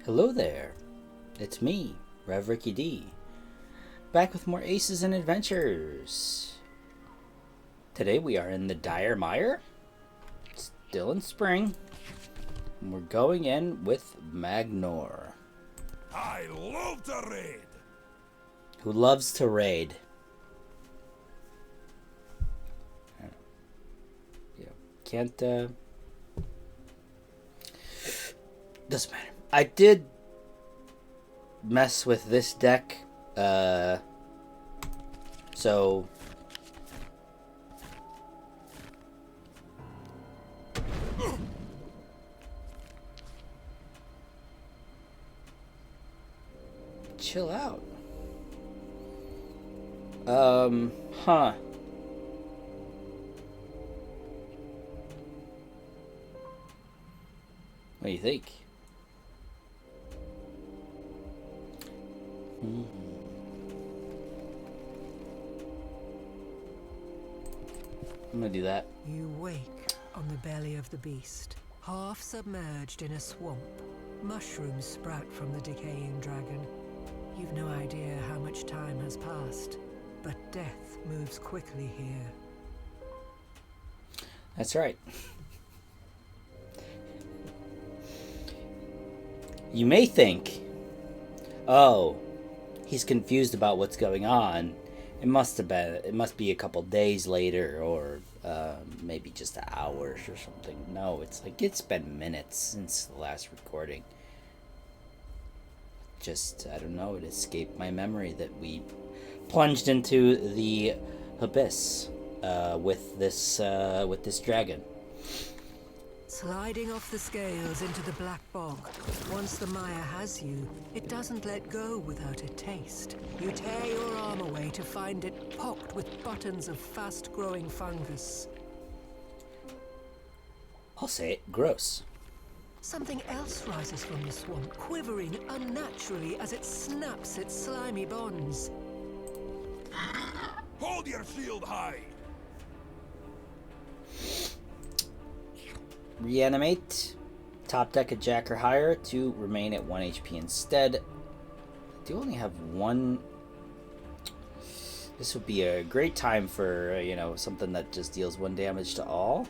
Hello there, it's me, Rev Ricky D, back with more Aces and Adventures. Today we are in the Dire Mire, still in spring, and we're going in with Magnor. I love to raid! Who loves to raid. Can't, doesn't matter. I did mess with this deck, so chill out. Huh. What do you think? I'm gonna do that. You wake on the belly of the beast, half submerged in a swamp. Mushrooms sprout from the decaying dragon. You've no idea how much time has passed, but death moves quickly here. That's right. You may think, oh, he's confused about what's going on. It must be a couple days later, or maybe just hours or something. No, it's been minutes since the last recording. I don't know, it escaped my memory that we plunged into the abyss with this dragon. Sliding off the scales into the black bog. Once the mire has you, it doesn't let go without a taste. You tear your arm away to find it pocked with buttons of fast-growing fungus. I'll say it, gross. Something else rises from the swamp, quivering unnaturally as it snaps its slimy bonds. Hold your shield high! Reanimate. Top deck a Jack or higher to remain at 1 HP instead. I do only have one. This would be a great time for, something that just deals 1 damage to all.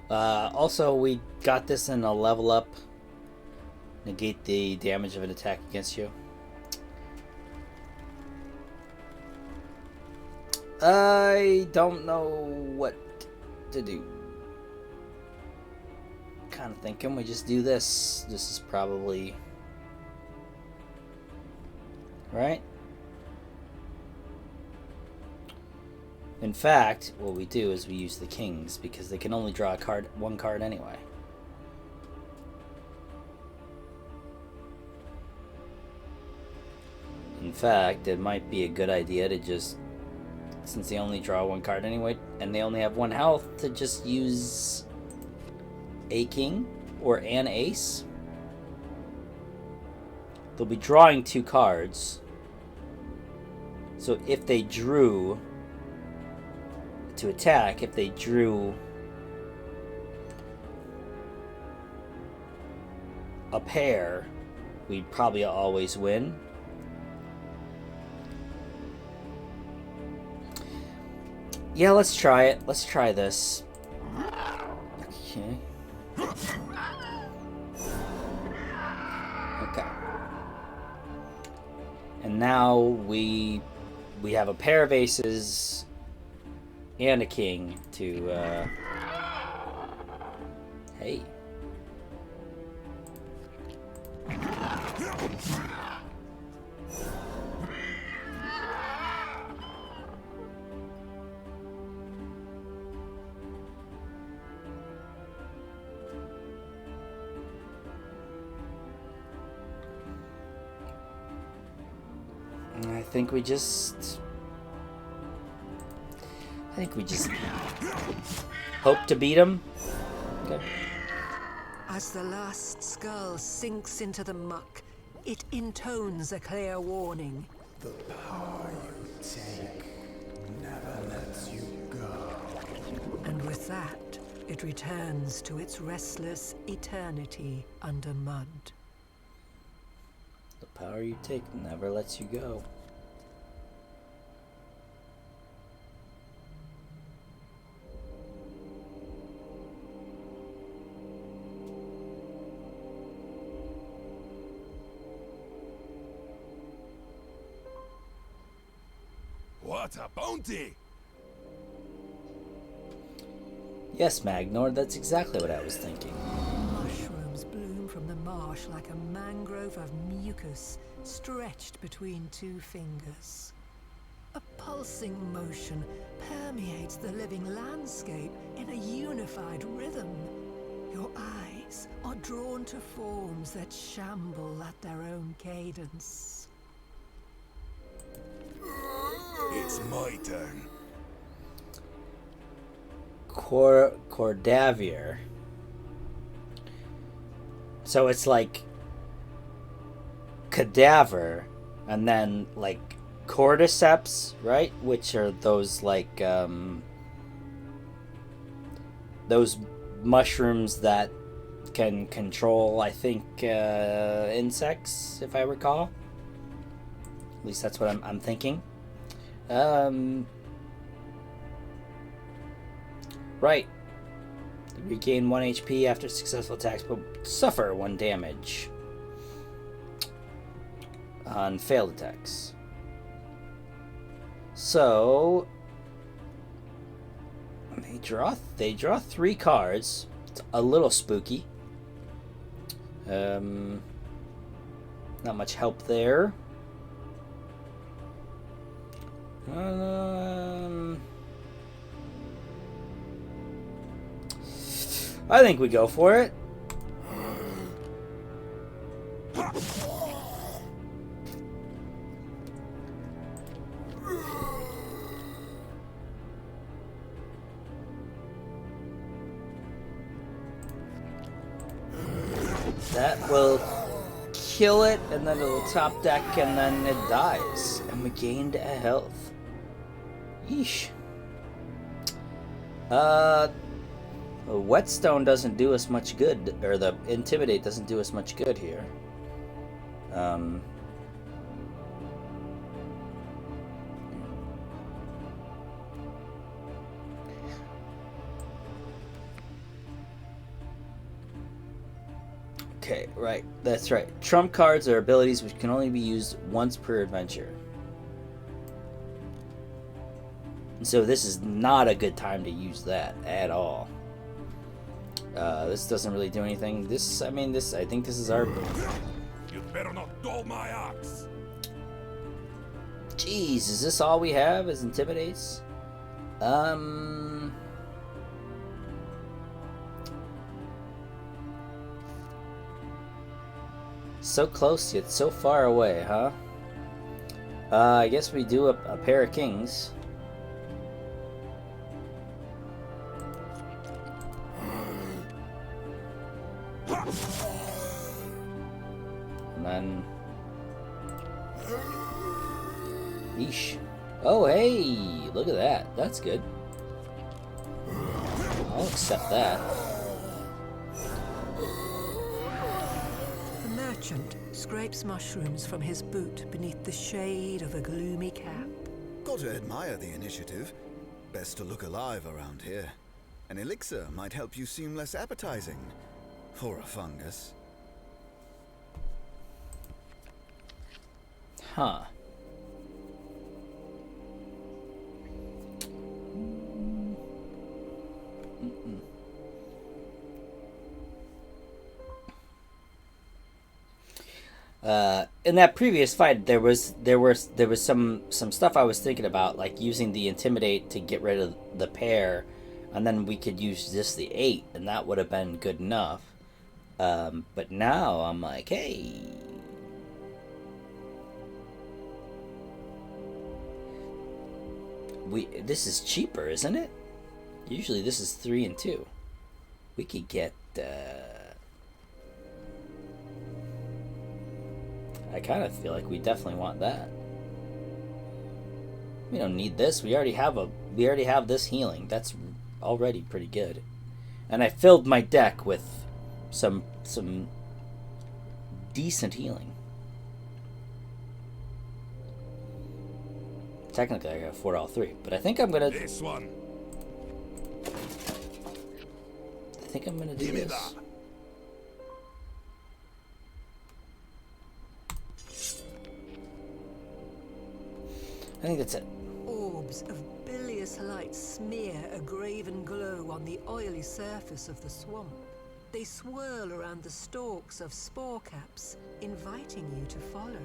Also, we got this in a level up. Negate the damage of an attack against you. I don't know what to do. Kind of thinking we just do this. This is probably right. In fact, what we do is we use the kings because they can only draw one card anyway. In fact, it might be a good idea to just, since they only draw one card anyway, and they only have 1 health, to just use a king or an ace. They'll be drawing 2 cards. So if they drew to attack, if they drew a pair, we'd probably always win. Yeah, let's try it. Let's try this. Okay. Okay. And now we have a pair of aces and a king to hey. I think we just hope to beat him. Okay. As the last skull sinks into the muck, it intones a clear warning. The power you take never lets you go. And with that, it returns to its restless eternity under mud. The power you take never lets you go. What a bounty! Yes, Magnor, that's exactly what I was thinking. Mushrooms bloom from the marsh like a mangrove of mucus stretched between two fingers. A pulsing motion permeates the living landscape in a unified rhythm. Your eyes are drawn to forms that shamble at their own cadence. It's my turn. Cordavier. So it's like cadaver, and then like cordyceps, right? Which are those like those mushrooms that can control, I think, insects, if I recall. At least that's what I'm thinking. Right. Regain 1 HP after successful attacks, but suffer 1 damage on failed attacks. So they draw 3 cards. It's a little spooky. Not much help there. I think we go for it. That will kill it, and then it'll top deck, and then it dies. And we gained a health. Yeesh. The whetstone doesn't do us much good, or the intimidate doesn't do us much good here. Okay, right, that's right. Trump cards are abilities which can only be used once per adventure. So this is not a good time to use that at all. This doesn't really do anything. I think this is our... You'd better not dull my axe. Jeez, is this all we have is intimidates? So close yet so far away, huh? I guess we do a pair of kings. And then... Yeesh. Oh, hey! Look at that. That's good. I'll accept that. The merchant scrapes mushrooms from his boot beneath the shade of a gloomy cap. Got to admire the initiative. Best to look alive around here. An elixir might help you seem less appetizing. For a fungus. Huh. In that previous fight, there was some stuff I was thinking about, like using the intimidate to get rid of the pair, and then we could use just the 8, and that would have been good enough. But now I'm like, hey. This is cheaper, isn't it? Usually this is 3 and 2. We could get, I kind of feel like we definitely want that. We don't need this. We already have this healing. That's already pretty good. And I filled my deck with some decent healing. Technically, I got 4 all 3, but I think I'm gonna. This one. I think I'm gonna do Give me this. that. I think that's it. Orbs of bilious light smear a graven glow on the oily surface of the swamp. They swirl around the stalks of spore caps, inviting you to follow.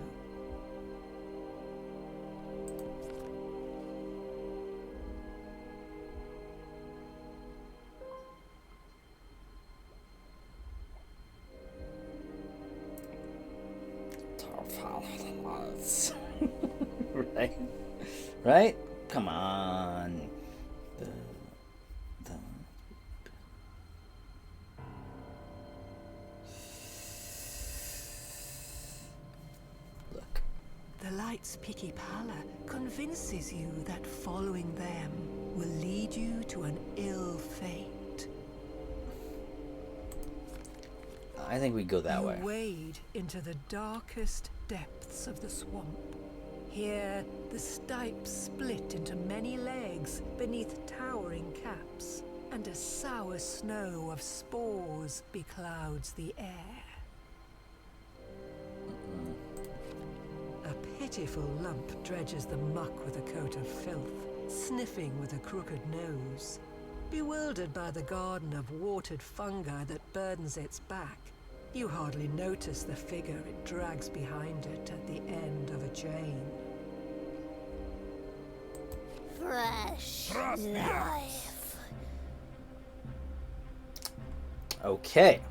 Right? Right? Come on. Look. The light's picky pallor convinces you that following them will lead you to an ill fate. I think we go that You way. wade into the darkest depths of the swamp. Here, the stipes split into many legs beneath towering caps, and a sour snow of spores beclouds the air. A pitiful lump dredges the muck with a coat of filth, sniffing with a crooked nose. Bewildered by the garden of watered fungi that burdens its back, you hardly notice the figure it drags behind it at the end of a chain. Fresh Trust me. life. Okay.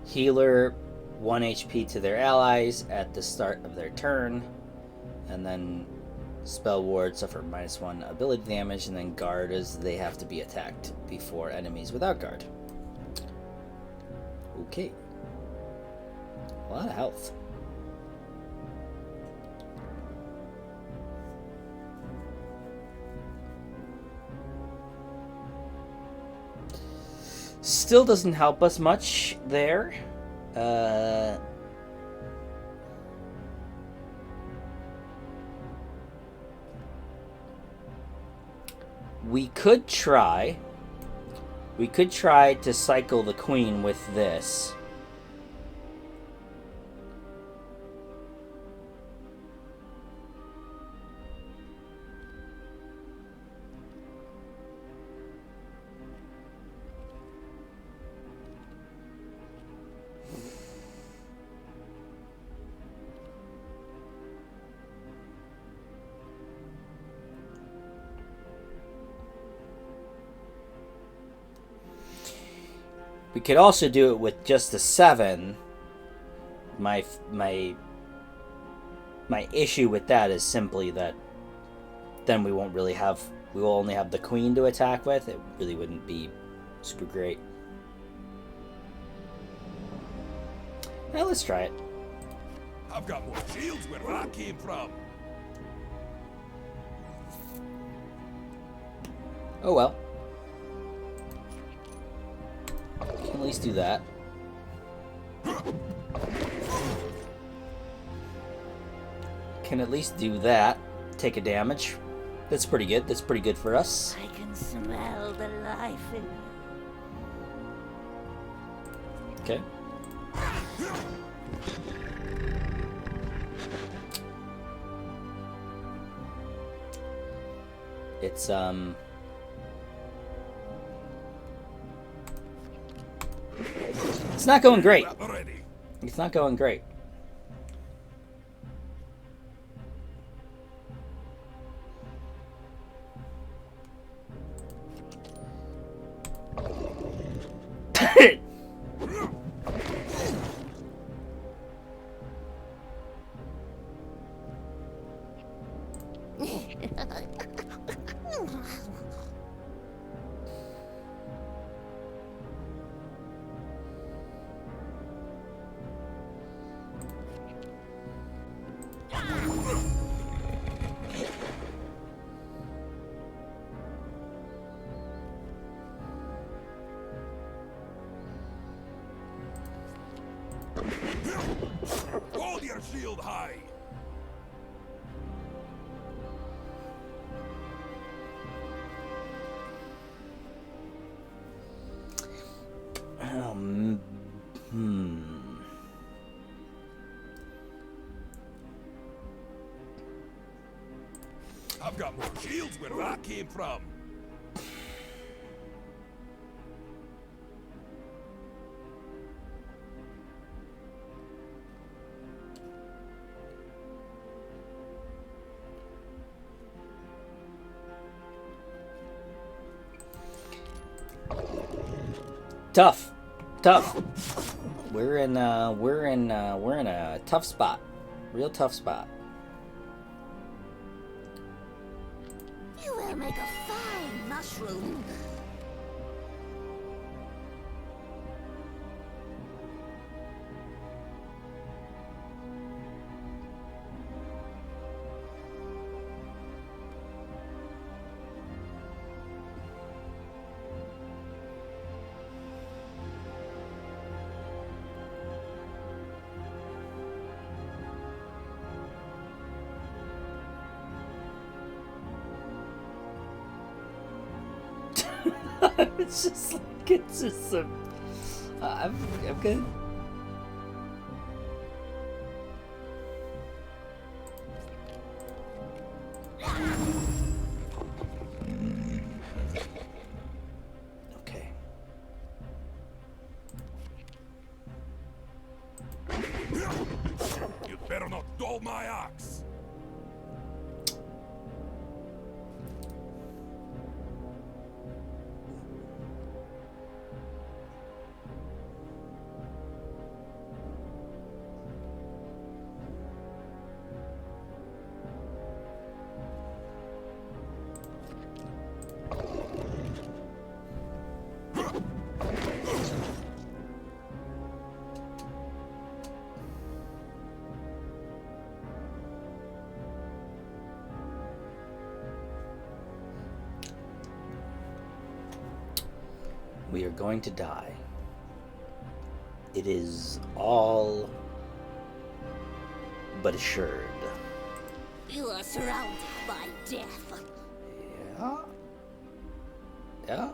Healer 1 HP to their allies at the start of their turn, and then spell ward suffer -1 ability damage, and then guard as they have to be attacked before enemies without guard. Okay. A lot of health. Still doesn't help us much there. We could try to cycle the queen with this. We could also do it with just the 7. My issue with that is simply that then we will only have the queen to attack with. It really wouldn't be super great. Now let's try it. I've got more shields where that came from. Oh well. Can at least do that. Can at least do that. Take a damage. That's pretty good. That's pretty good for us. I can smell the life in you. Okay. It's not going great. Ready. It's not going great. your shield high. Hmm. I've got more shields where that came from. Tough. We're in a tough spot. Real tough spot. You will make a fine mushroom. It's just like, it's just a... I'm good. Okay. You'd better not dull my axe. We are going to die. It is all but assured. You are surrounded by death. Yeah. Yeah.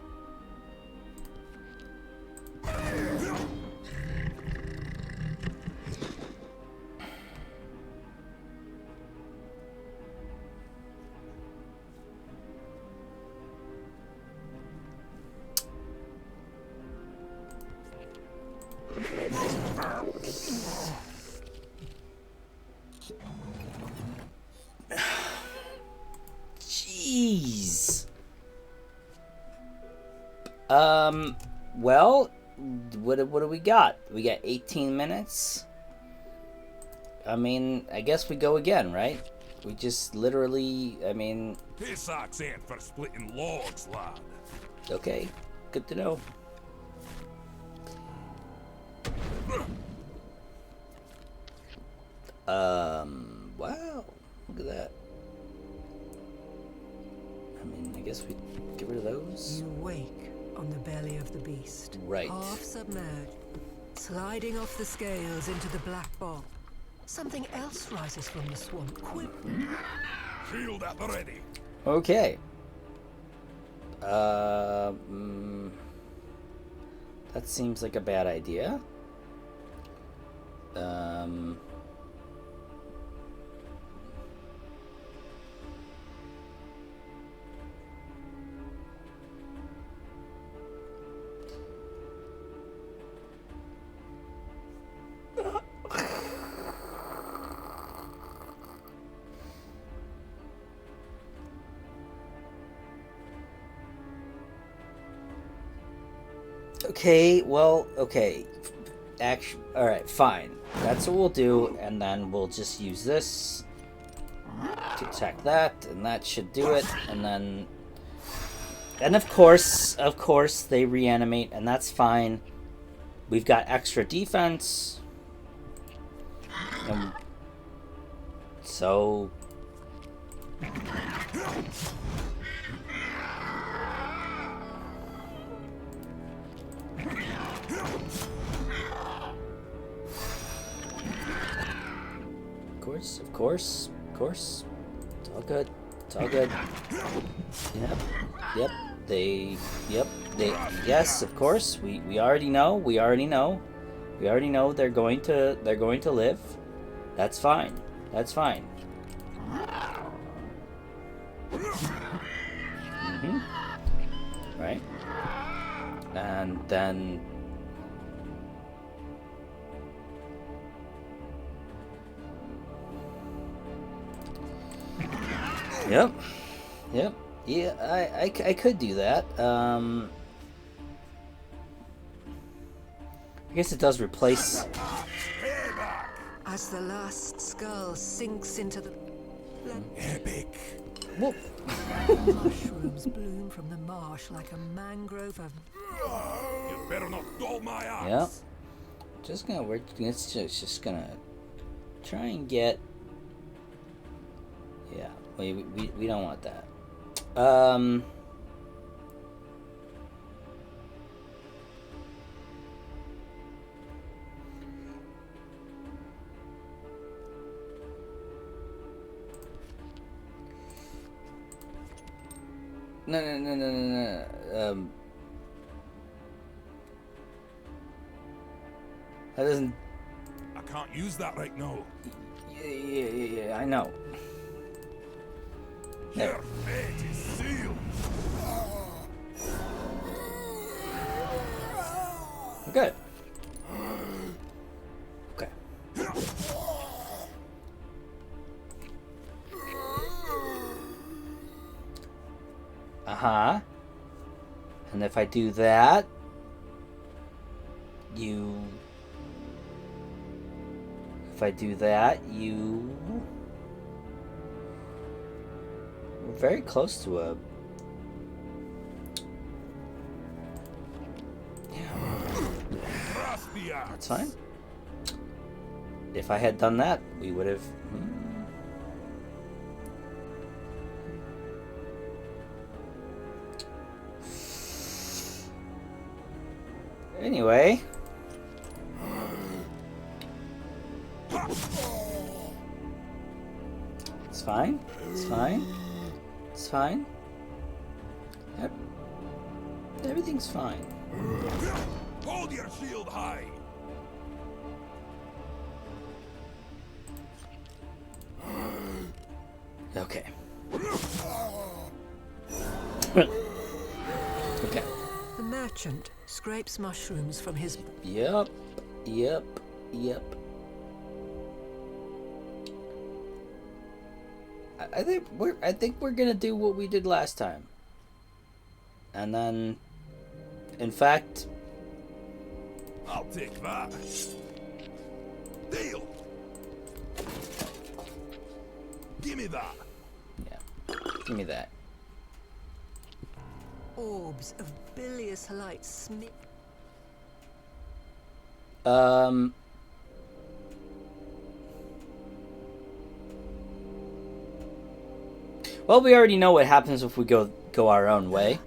Jeez. Well, what do we got? We got 18 minutes. I mean, I guess we go again, right? We just literally, I mean... This axe ain't for splitting logs, lad. Okay, good to know. Wow, look at that. I mean, I guess we get rid of those. You wake on the belly of the beast. Right. Half submerged, sliding off the scales into the black bog. Something else rises from the swamp. Quick. Shield at the ready. Okay. That seems like a bad idea. Okay, well, okay. Actually, alright, fine. That's what we'll do, and then we'll just use this to attack that, and that should do it, and then... And of course, they reanimate, and that's fine. We've got extra defense. So... course, of course, of course. It's all good. It's all good. Yep. Yep. Yep. Yes, of course. We already know. We already know. We already know they're going to live. That's fine. That's fine. Mm-hmm. Right. And then Yep. Yep. Yeah, I could do that. I guess it does replace. As the last skull sinks into the Epic. Whoa. mushrooms bloom from the marsh like a mangrove of You better not dull my eyes. Yep. Just gonna work. It's just gonna try and get. Yeah. We don't want that. No. That doesn't. I can't use that right now. Yeah. I know. Your fate is sealed. Good. Okay. Uh-huh. And if I do that, we're very close to a... Trust the axe. That's fine. If I had done that, we would have... Anyway. It's fine. It's fine. It's fine. Yep. Everything's fine. Hold your shield high. Okay. Okay. the merchant scrapes mushrooms from his Yep. I think we're gonna do what we did last time. And then, in fact, I'll take that. Deal. Give me that. yeah, give me that. orbs of bilious light smear. Well, we already know what happens if we go our own way.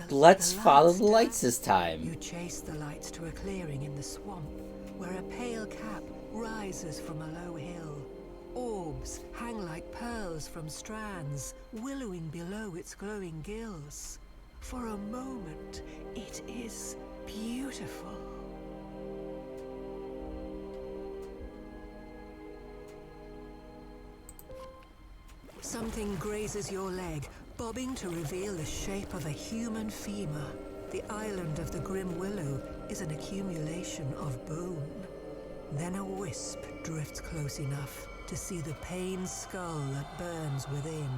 Let's follow the lights this time. You chase the lights to a clearing in the swamp, where a pale cap rises from a low hill. Orbs hang like pearls from strands, willowing below its glowing gills. For a moment, it is beautiful. Something grazes your leg, bobbing to reveal the shape of a human femur. The island of the Grim Willow is an accumulation of bone. Then a wisp drifts close enough to see the pain skull that burns within.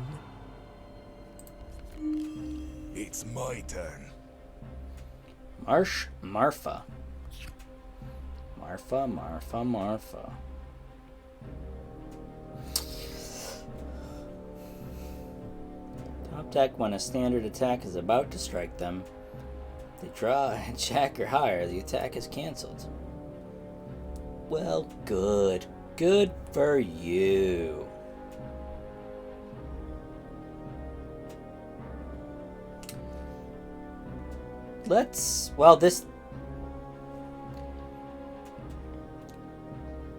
It's my turn. Marfa. Top deck when a standard attack is about to strike them. If they draw a check or higher, the attack is cancelled. Well, good. Good for you.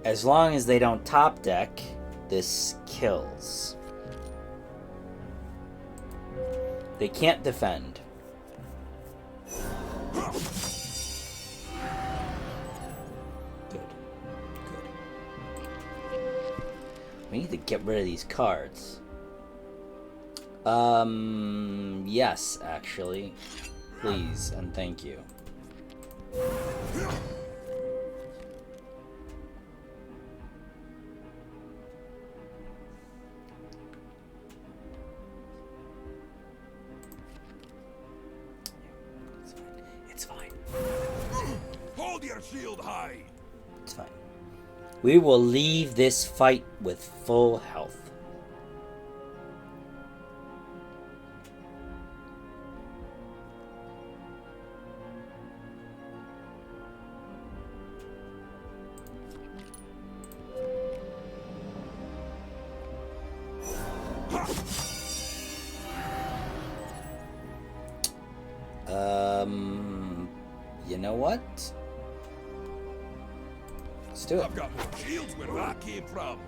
As long as they don't top deck, this kills. They can't defend. Good. Good. We need to get rid of these cards. Yes, actually. Please, and thank you. It's fine. Hold your shield high. It's fine. We will leave this fight with full health. You know what? Let's do it. I've got more shields where I came from.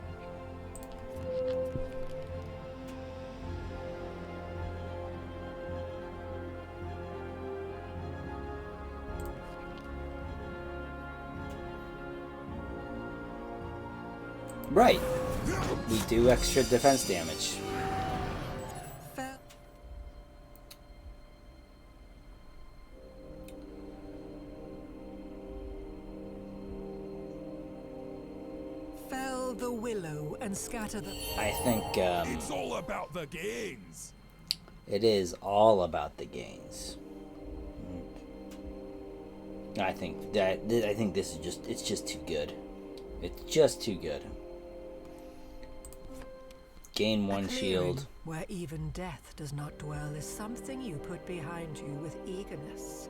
Right. We do extra defense damage. Fell the willow and scatter the... I think It's all about the gains. it is all about the gains. I think this is just too good. It's just too good. Gain one shield. Where even death does not dwell is something you put behind you with eagerness.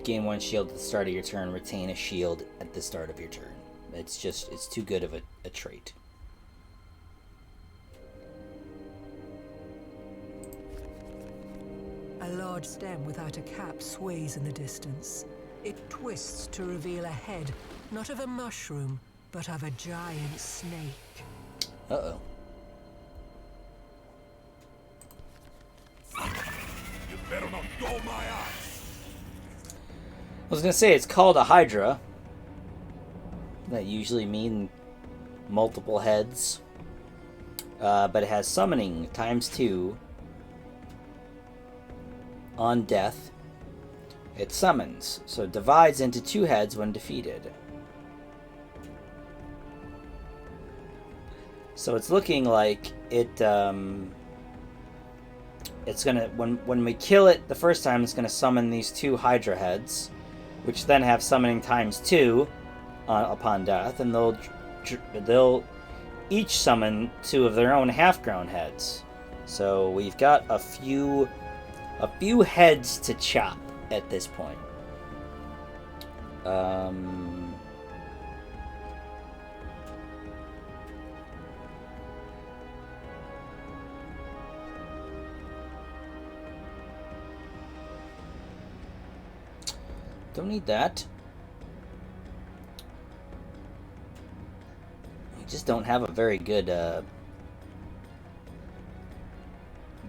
Gain one shield at the start of your turn. Retain a shield at the start of your turn. It's too good of a trait. A large stem without a cap sways in the distance. It twists to reveal a head, not of a mushroom, but of a giant snake. Uh-oh. You better not dull my eyes. I was gonna say it's called a Hydra. That usually mean multiple heads. But it has summoning ×2 on death. It summons, so it divides into 2 heads when defeated. So it's looking like it's gonna when we kill it the first time, it's gonna summon these 2 Hydra heads, which then have summoning ×2 upon death, and they'll each summon 2 of their own half-grown heads. So we've got a few heads to chop at this point. Don't need that. We just don't have a very good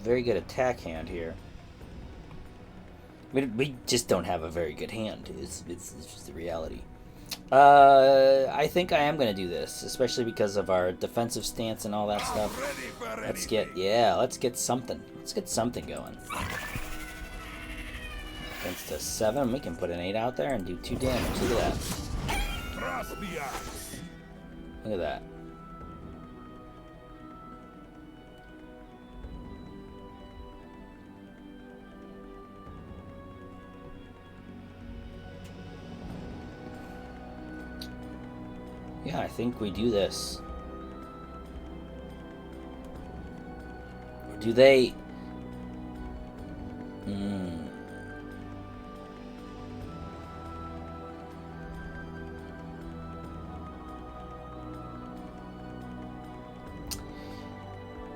attack hand here. We just don't have a very good hand. It's just the reality. I think I am gonna do this, especially because of our defensive stance and all that stuff. Let's get something. Let's get something going. Against a 7, we can put an 8 out there and do 2 damage. Look at that. Look at that. Yeah, I think we do this. Or do they...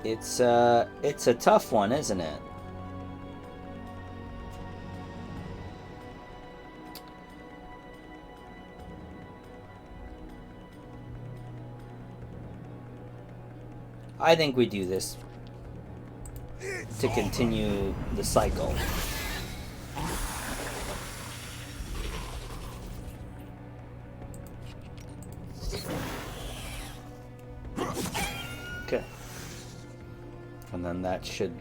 It's a tough one, isn't it? I think we do this to continue the cycle. Okay. And then that should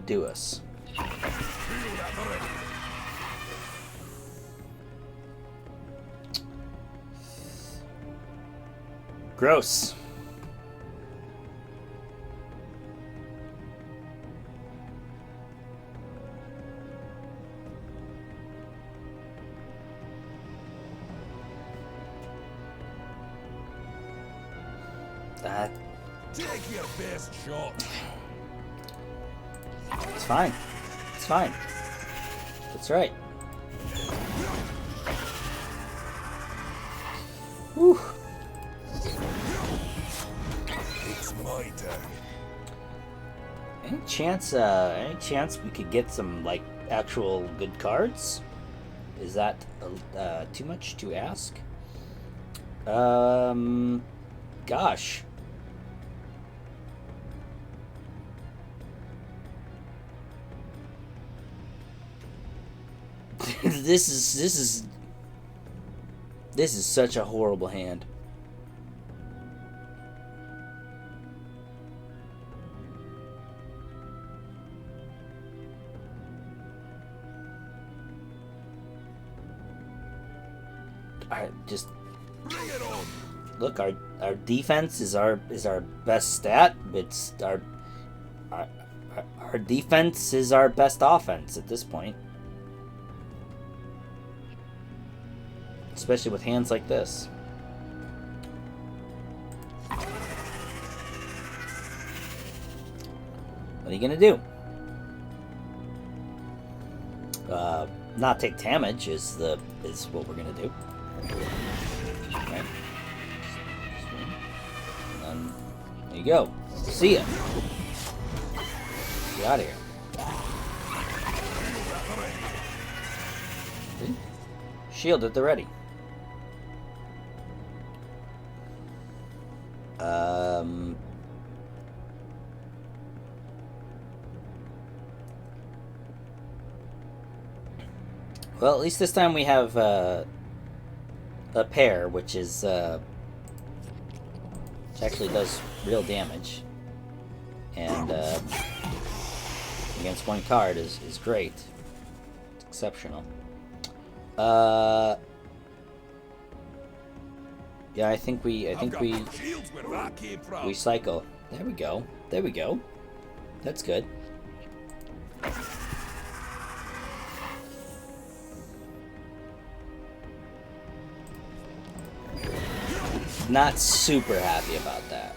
do us. Gross. That. Take your best shot. It's fine. It's fine. That's right. Whew. It's my turn. Any chance we could get some, like, actual good cards? Is that too much to ask? Gosh. This is such a horrible hand. Bring it on. Look, our defense is our best stat. It's our defense is our best offense at this point. Especially with hands like this. What are you gonna do? Not take damage is what we're gonna do. Okay. And there you go. See ya. Get out of here. See? Shield at the ready. Well, at least this time we have a pair, which is which actually does real damage, and against one card is great. It's exceptional. Yeah, I think we Shields where that came from. we cycle. There we go. There we go. That's good. Not super happy about that.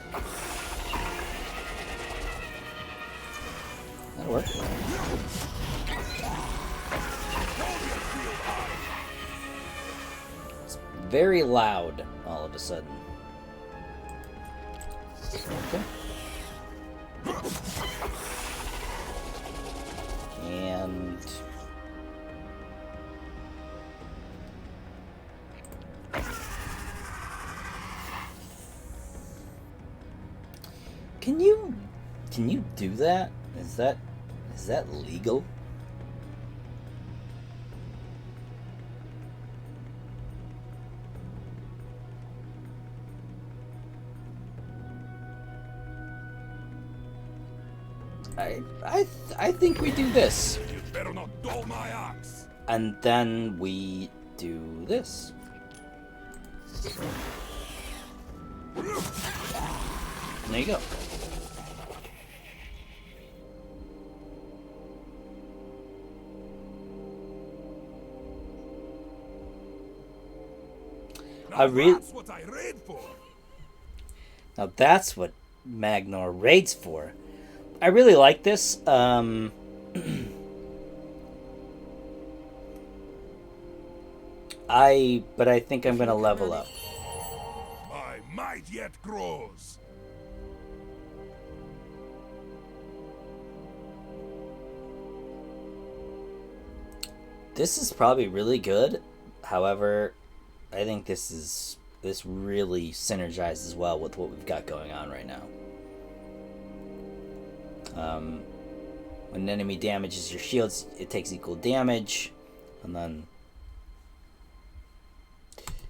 That'll work. It's very loud all of a sudden. Okay. And can you do that? Is that legal? I think we do this. You better not dull my axe. And then we do this. There you go. That's what I raid for. Now that's what Magnor raids for. I really like this. But I think I'm gonna level up. My might yet grows. This is probably really good. However, I think this really synergizes well with what we've got going on right now. When an enemy damages your shields, it takes equal damage. And then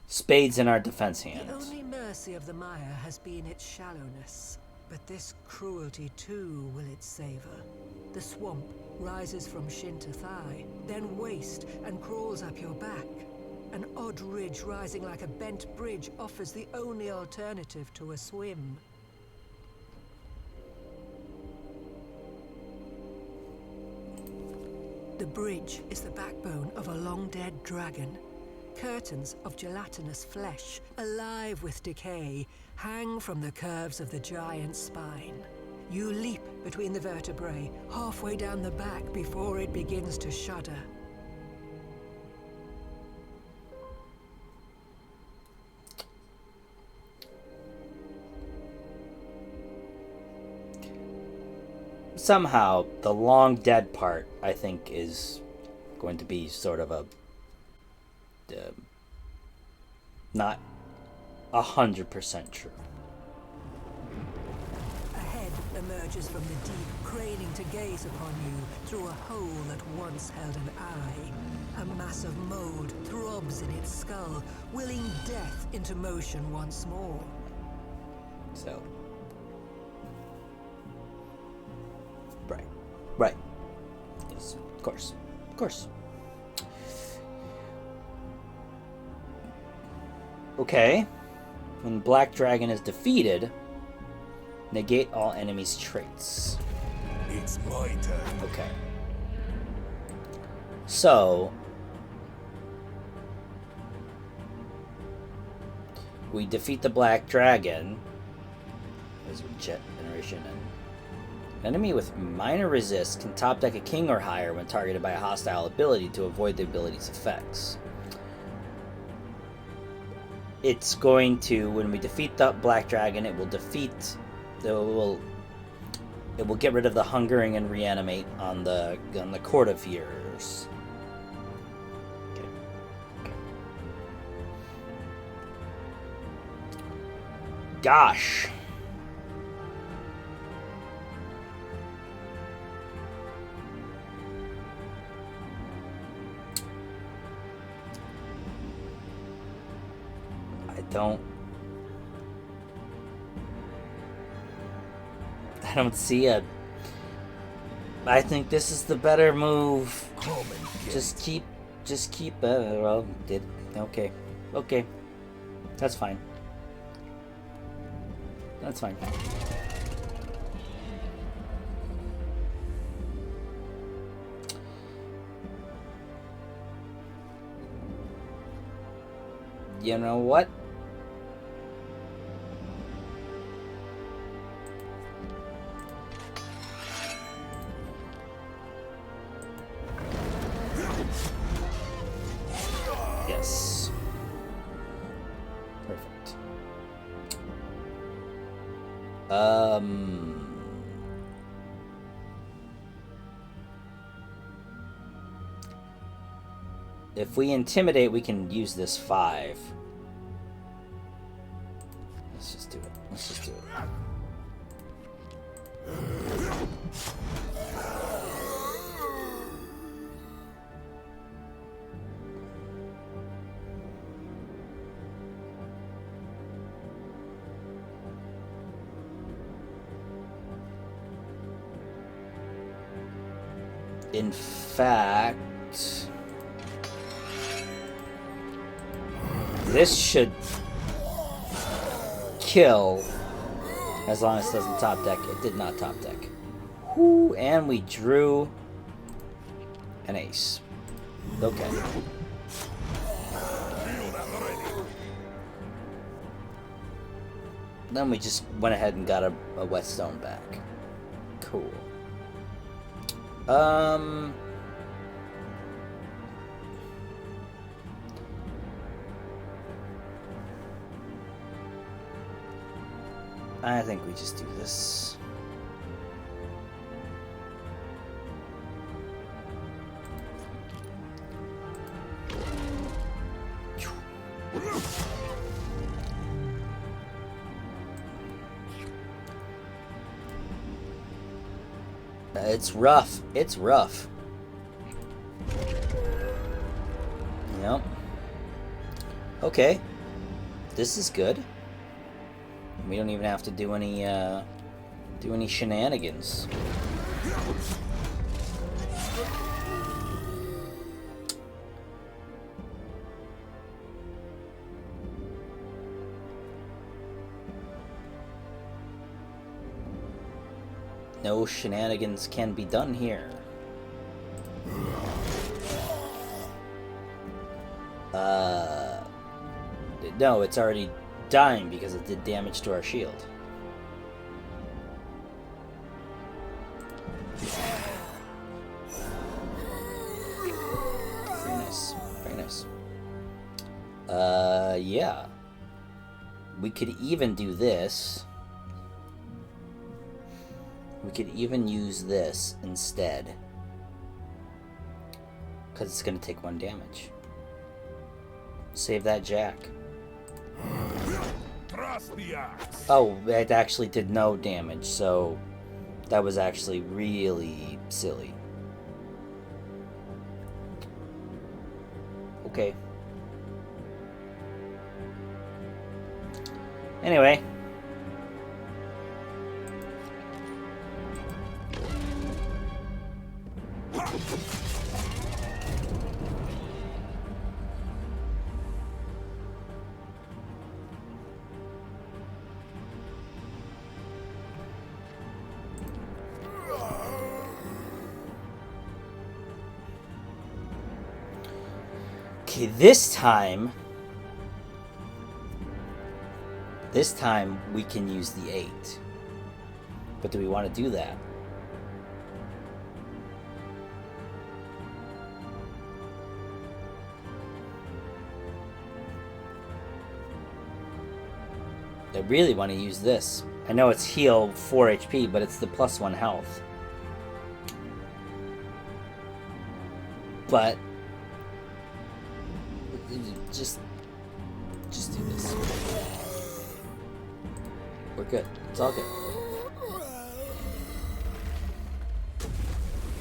spades in our defense hand. The only mercy of the mire has been its shallowness, but this cruelty too will it savor. The swamp rises from shin to thigh, then waist and crawls up your back. An odd ridge rising like a bent bridge offers the only alternative to a swim. The bridge is the backbone of a long-dead dragon. Curtains of gelatinous flesh, alive with decay, hang from the curves of the giant's spine. You leap between the vertebrae, halfway down the back before it begins to shudder. Somehow, the long dead part, I think, is going to be sort of a not 100% true. A head emerges from the deep, craning to gaze upon you through a hole that once held an eye. A mass of mold throbs in its skull, willing death into motion once more. So, right. Yes, of course. Okay. When the Black Dragon is defeated, negate all enemies' traits. It's my turn. Okay. So, we defeat the Black Dragon. As with Jet Generation, and an enemy with minor resist can top deck a king or higher when targeted by a hostile ability to avoid the ability's effects. It's going to, when we defeat the Black Dragon, it will get rid of the hungering and reanimate on the Court of Years. Okay. Gosh. I don't see it. I think this is the better move. Just keep okay. That's fine. You know what? Yes. Perfect. If we intimidate, we can use this 5. Let's just do it. In fact, this should kill as long as it doesn't top deck. It did not top deck. Whoo, and we drew an ace. Okay. Then we just went ahead and got a whetstone back. Cool. I think we just do this. It's rough. It's rough. Yep. Okay. This is good. We don't even have to do any shenanigans. No shenanigans can be done here. No, it's already dying because it did damage to our shield. Very nice. Very nice. Yeah. We could even do this. We could even use this instead. Because it's going to take 1 damage. Save that jack. Oh, it actually did no damage, so that was actually really silly. Okay. Anyway. Okay, this time we can use the 8. But do we want to do that? I really want to use this. I know it's heal 4 HP, but it's the +1 health. But just do this. We're good. It's all good.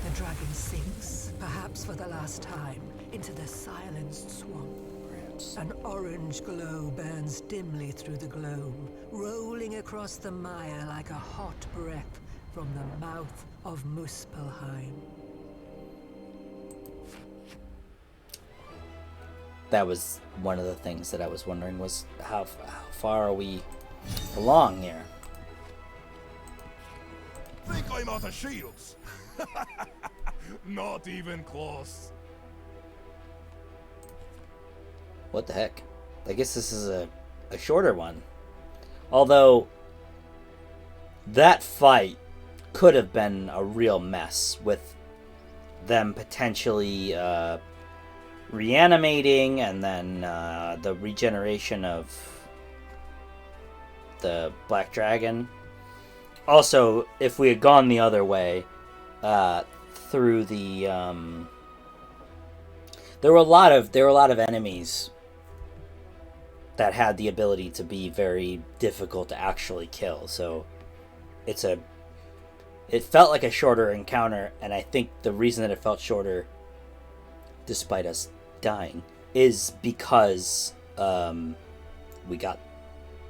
The dragon sinks, perhaps for the last time, into the silenced swamp. Perhaps. An orange glow burns dimly through the gloam, rolling across the mire like a hot breath from the mouth of Muspelheim. That was one of the things that I was wondering was how far are we along here? Think I'm out of shields? Not even close. What the heck? I guess this is a shorter one. Although that fight could have been a real mess with them potentially reanimating and then the regeneration of the Black Dragon. Also, if we had gone the other way through the there were a lot of enemies that had the ability to be very difficult to actually kill. So it felt like a shorter encounter, and I think the reason that it felt shorter despite us dying is because we got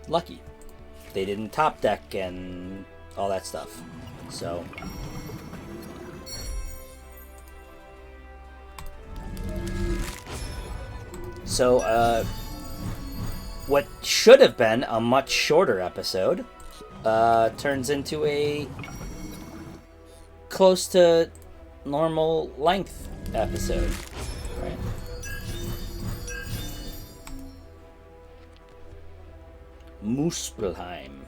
lucky. They didn't top deck and all that stuff. So what should have been a much shorter episode turns into a close to normal length episode. Right. Muspelheim.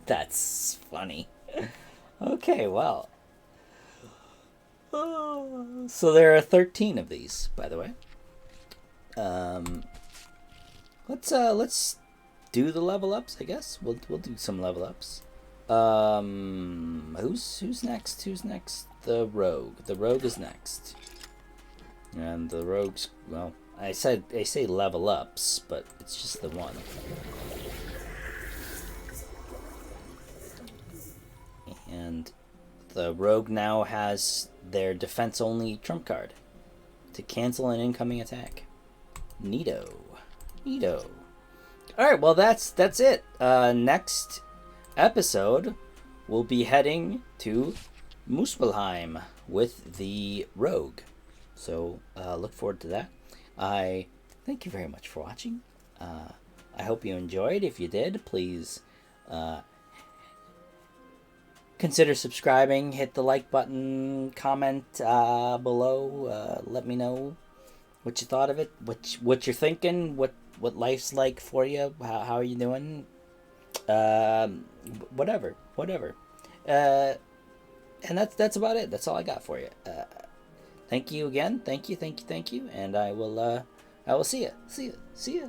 That's funny. Okay, well. So there are 13 of these, by the way. Let's do the level ups, I guess. We'll do some level ups. Who's next? Who's next? The rogue. The rogue is next. And the rogue's, well, I say level ups, but it's just the one. And the rogue now has their defense only trump card to cancel an incoming attack. Neato. Neato. Alright, well that's it. Next episode we'll be heading to Muspelheim with the rogue. So look forward to that. I thank you very much for watching. I hope you enjoyed. If you did, please consider subscribing. Hit the like button. Comment below. Let me know what you thought of it. What you're thinking. What life's like for you. How are you doing? Whatever. And that's about it. That's all I got for you. Thank you again. Thank you. And I will see ya. See ya.